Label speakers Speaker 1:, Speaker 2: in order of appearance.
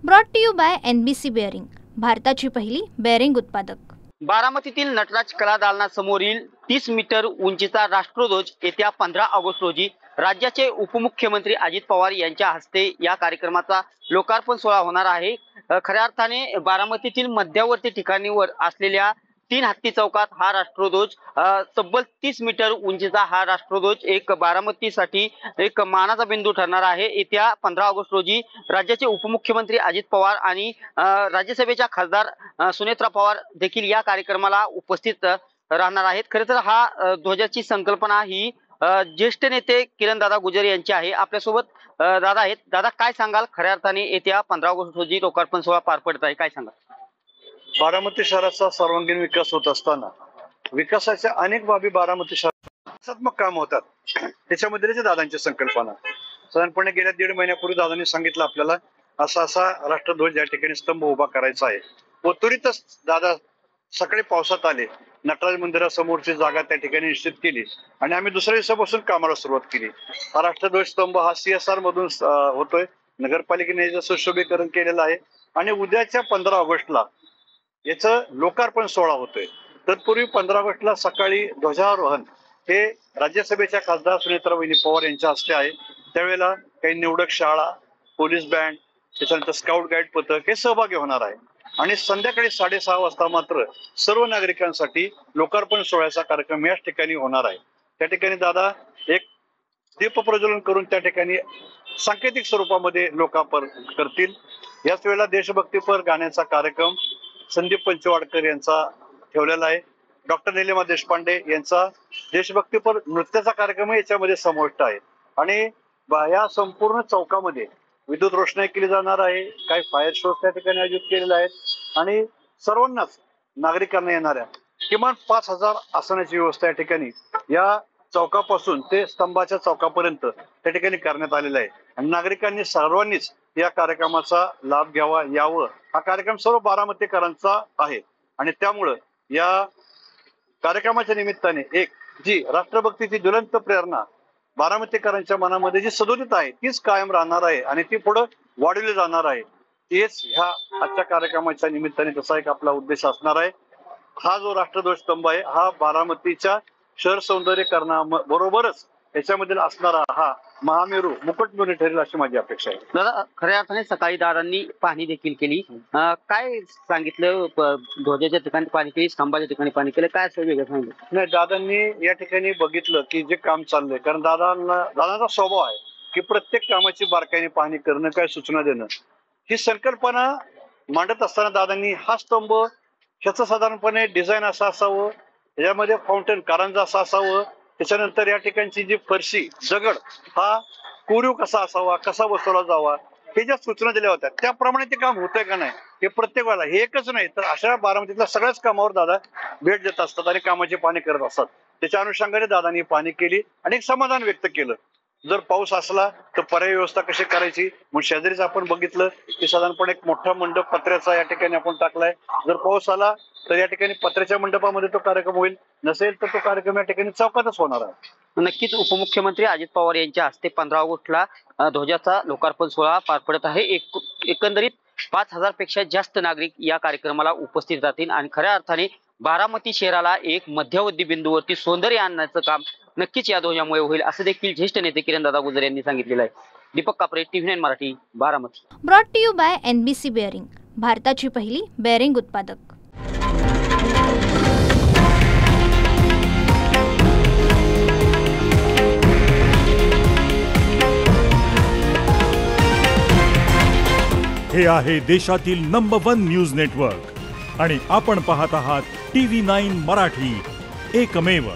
Speaker 1: Brought to you by NBC bearing, भारताची पहिली bearing उत्पादक।
Speaker 2: बारामतीतील नटराज कला दालनासमोरील 30 मीटर उंचीचा राष्ट्रध्वज येत्या 15 ऑगस्ट रोजी राज्याचे उपमुख्यमंत्री अजित पवार यांच्या हस्ते या कार्यक्रमाचा लोकार्पण सोहळा होणार आहे। खऱ्या अर्थाने बारामतीतील मध्यवर्ती ठिकाणीवर असलेल्या 3 हत्ती चौकात हा राष्ट्रध्वज तब्बल 30 मीटर उंचीचा हा राष्ट्रध्वज एक बारामतीसाठी एक मानाचा बिंदू ठरणार आहे। येत्या 15 ऑगस्ट रोजी राज्याचे उपमुख्यमंत्री अजित पवार आणि राज्यसभेच्या खासदार सुनेत्रा पवार देखील या कार्यक्रमाला उपस्थित राहणार आहेत। खरं तर हा ध्वजाची संकल्पना ही ज्येष्ठ नेते किरणदादा गुजर यांची आहे। आपल्यासोबत दादा आहेत। दादा, काय सांगाल, खऱ्या अर्थाने येत्या 15 ऑगस्ट रोजी लोकार्पण सोहळा पार पडत आहे, काय सांगाल?
Speaker 3: बारामती शहराचा सर्वांगीण विकास होत असताना विकासाच्या अनेक बाबी बारामती शहरात्मक काम होतात, त्याच्यामध्ये दादांची संकल्पना साधारणपणे गेल्या 1.5 महिन्यापूर्वी दादांनी सांगितलं आपल्याला असा राष्ट्रध्वज या ठिकाणी स्तंभ उभा करायचा आहे। व त्वरितच दादा सकाळी पावसात आले, नटराज मंदिरासमोरची जागा त्या ठिकाणी निश्चित केली आणि आम्ही दुसऱ्या दिवसापासून कामाला सुरुवात केली। हा राष्ट्रध्वज स्तंभ हा CSR मधून होतोय, नगरपालिकेने याचं सुशोभीकरण केलेलं आहे आणि उद्याच्या 15 ऑगस्टला याचं लोकार्पण सोहळा होतोय। तत्पूर्वी 15 ऑगस्टला सकाळी ध्वजारोहण हे राज्यसभेच्या खासदार सुनेत्रा पवार यांच्या हस्ते आहे। त्यावेळेला काही निवडक शाळा, पोलीस बँड, त्याच्यानंतर स्काउट गाईड पथक हे सहभागी होणार आहे आणि संध्याकाळी 6:30 वाजता मात्र सर्व नागरिकांसाठी लोकार्पण सोहळ्याचा कार्यक्रम याच ठिकाणी होणार आहे। त्या ठिकाणी दादा एक दीप प्रज्वलन करून त्या ठिकाणी सांकेतिक स्वरूपामध्ये लोकार्पण करतील। याच वेळेला देशभक्तीपर गाण्याचा कार्यक्रम संदीप पंचवाडकर यांचा ठेवलेला आहे। डॉक्टर नीलिमा देशपांडे यांचा देशभक्तीपर नृत्याचा कार्यक्रम याच्यामध्ये समाविष्ट आहे आणि या संपूर्ण चौकामध्ये विद्युत रोषणाई केली जाणार आहे। काही फायर शो त्या ठिकाणी आयोजित केलेले आहेत आणि सर्वांनाच नागरिकांना येणाऱ्या किमान 5000 आसनाची व्यवस्था या ठिकाणी या चौकापासून ते स्तंभाच्या चौकापर्यंत त्या ठिकाणी करण्यात आलेला आहे आणि नागरिकांनी सर्वांनीच या कार्यक्रमाचा लाभ घ्यावा यावं। हा कार्यक्रम सर्व बारामतीकरांचा आहे आणि त्यामुळं या कार्यक्रमाच्या निमित्ताने एक जी राष्ट्रभक्तीची ज्वलंत प्रेरणा बारामतीकरांच्या मनामध्ये जी सदोदित आहे तीच कायम राहणार आहे आणि ती पुढे वाढवली जाणार आहे। तेच ह्या आजच्या कार्यक्रमाच्या निमित्ताने तसा एक आपला उद्देश असणार आहे। हा जो राष्ट्रध्वज स्तंभ आहे हा बारामतीच्या शहर सौंदर्यीकरणाबरोबरच याच्यामध्ये असणारा हा महामेरू मुकुटमणी ठरेल अशी माझी अपेक्षा आहे।
Speaker 2: दादा, खऱ्या अर्थाने सकाळी दादांनी पाहणी देखील केली, काय सांगितलं? ध्वजाच्या ठिकाणी पाहणी केली, स्तंभाच्या ठिकाणी पाहणी केलं, काय असं वेगळं सांगितलं?
Speaker 3: नाही, दादांनी या ठिकाणी बघितलं की जे काम चाललंय, कारण दादांचा स्वभाव आहे की प्रत्येक कामाची बारकाईने पाहणी करणं, काय सूचना देणं। ही संकल्पना मांडत असताना दादांनी हा स्तंभ ह्याचं साधारणपणे डिझाईन असं असावं, याच्यामध्ये फाउंटन कारंजा असं असावं, त्याच्यानंतर या ठिकाणची जी फरशी दगड हा कोरीव कसा असावा, कसा बसवला जावा, हे ज्या सूचना दिल्या होत्या त्याप्रमाणे ते काम होतंय का नाही हे प्रत्येक वेळेला, हे एकच नाही तर अशा बारामतीतल्या सगळ्याच कामावर दादा भेट देत असतात आणि कामाची पाहणी करत असतात। त्याच्या अनुषंगाने दादांनी पाहणी केली आणि एक समाधान व्यक्त केलं। जर पाऊस असला तर पर्याय व्यवस्था कशी करायची, म्हणून शेजारीच आपण बघितलं की साधारणपणे एक मोठा मंडप पत्र्याचा या ठिकाणी आपण टाकलाय। जर पाऊस आला तर या ठिकाणी पत्र्याच्या मंडपामध्ये तो कार्यक्रम होईल, नसेल तर तो कार्यक्रम या ठिकाणी चौकातच होणार आहे।
Speaker 2: नक्कीच उपमुख्यमंत्री अजित पवार यांच्या हस्ते 15 ऑगस्टला ध्वजाचा लोकार्पण सोहळा पार पडत आहे। एकंदरीत 5000 पेक्षा जास्त नागरिक या कार्यक्रमाला उपस्थित राहतील आणि खऱ्या अर्थाने बारामती शहराला एक मध्यवर्ती बिंदूवरती सौंदर्य आणण्याचं काम नक्कीच या ध्वजामुळे होईल, असं देखील ज्येष्ठ नेते किरणदादा गुजर यांनी सांगितलेलं आहे। Deepak Kapre, TV9 Marathi, Baramati.
Speaker 1: Brought to you by NBC bearing, भारताची पहिली बेअरिंग उत्पादक।
Speaker 4: हे आहे देशातील नंबर 1 न्यूज नेटवर्क आणि आपण पाहत आहात TV9 मराठी, एकमेव।